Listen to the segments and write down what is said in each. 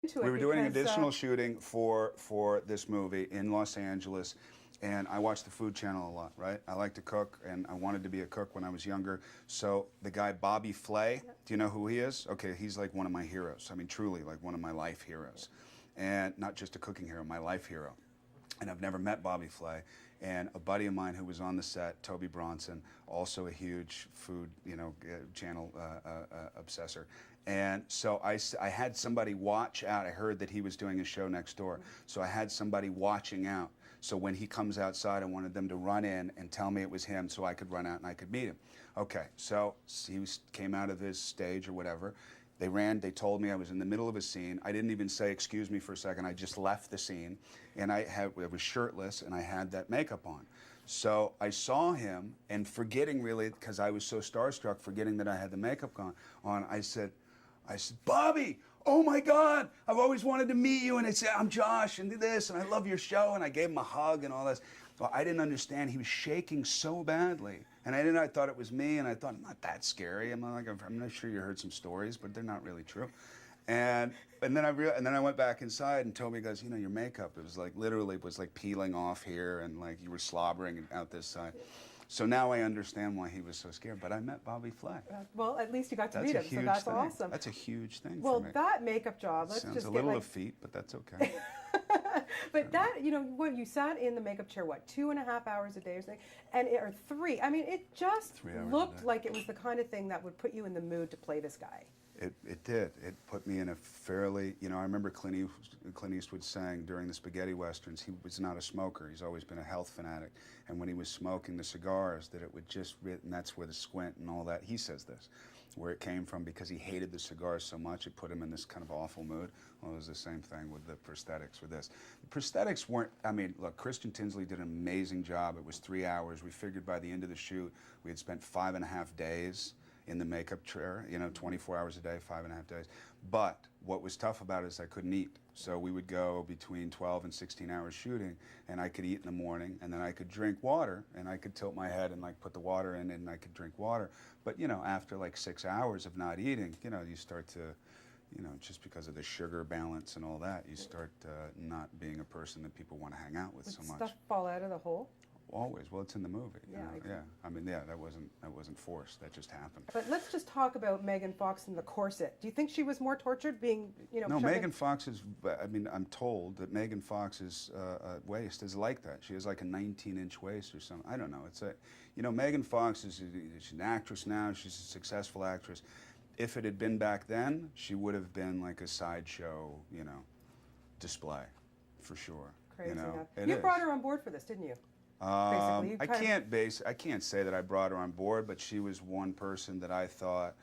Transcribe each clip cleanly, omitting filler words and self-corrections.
into We it were doing because additional shooting for this movie in Los Angeles, and I watch the Food Channel a lot, right? I like to cook, and I wanted to be a cook when I was younger. So the guy Bobby Flay, do you know who he is? Okay, he's like one of my heroes. I mean, truly, like one of my life heroes. And not just a cooking hero, my life hero. And I've never met Bobby Flay. And a buddy of mine who was on the set, Toby Bronson, also a huge food, channel obsessor. And so I had somebody watch out. I heard that he was doing a show next door. So I had somebody watching out. So when he comes outside, I wanted them to run in and tell me it was him so I could run out and I could meet him. Okay, so came out of his stage or whatever. They told me I was in the middle of a scene. I didn't even say, excuse me for a second. I just left the scene, and I was shirtless, and I had that makeup on. So I saw him, and forgetting really, because I was so starstruck, forgetting that I had the makeup on, I said, Bobby, oh my God, I've always wanted to meet you. And I said, I'm Josh, and this, and I love your show. And I gave him a hug and all this. Well, I didn't understand. He was shaking so badly. And I thought it was me, and I thought, I'm not that scary. I'm not sure you heard some stories, but they're not really true. And then I went back inside, and Toby goes, your makeup, it was like, literally, it was like peeling off here, and like you were slobbering out this side. So now I understand why he was so scared. But I met Bobby Flay. well, at least you got to meet him, so that's awesome. That's a huge thing well, for me. that makeup job, let's Sounds just a get little like... effete, but that's okay. But that, when you sat in the makeup chair, what, 2.5 hours a day or something? Or 3. I mean, it just looked like it was the kind of thing that would put you in the mood to play this guy. It did. It put me in a fairly, I remember Clint Eastwood saying during the spaghetti westerns, he was not a smoker. He's always been a health fanatic. And when he was smoking the cigars, that it would just, and that's where the squint and all that, he says this, where it came from, because he hated the cigars so much, it put him in this kind of awful mood. Well, it was the same thing with the prosthetics for this. The prosthetics weren't, look, Christian Tinsley did an amazing job. It was 3 hours. We figured by the end of the shoot, we had spent 5.5 days in the makeup chair, 24 hours a day, 5.5 days. But what was tough about it is I couldn't eat. So we would go between 12 and 16 hours shooting, and I could eat in the morning, and then I could drink water, and I could tilt my head and like put the water in, and I could drink water. But after like 6 hours of not eating, you start to, just because of the sugar balance and all that, you start not being a person that people want to hang out with so much. Stuff fall out of the hole? Always. Well, it's in the movie. Yeah. That wasn't forced. That just happened. But let's just talk about Megan Fox and the corset. Do you think she was more tortured being, No, Megan Fox is, I'm told that Megan Fox's waist is like that. She has like a 19-inch waist or something. I don't know. It's Megan Fox she's an actress now. She's a successful actress. If it had been back then, she would have been like a sideshow, display, for sure. Crazy enough. You brought her on board for this, didn't you? I can't say that I brought her on board, but she was one person that I thought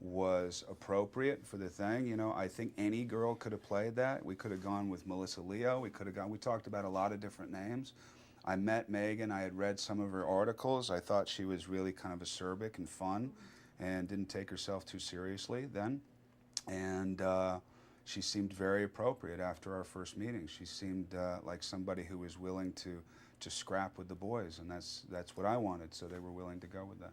was appropriate for the thing. I think any girl could have played that. We could have gone with Melissa Leo. We talked about a lot of different names. I met Megan. I had read some of her articles. I thought she was really kind of acerbic and fun and didn't take herself too seriously then. And she seemed very appropriate after our first meeting. She seemed like somebody who was willing to scrap with the boys, and that's what I wanted, so they were willing to go with that.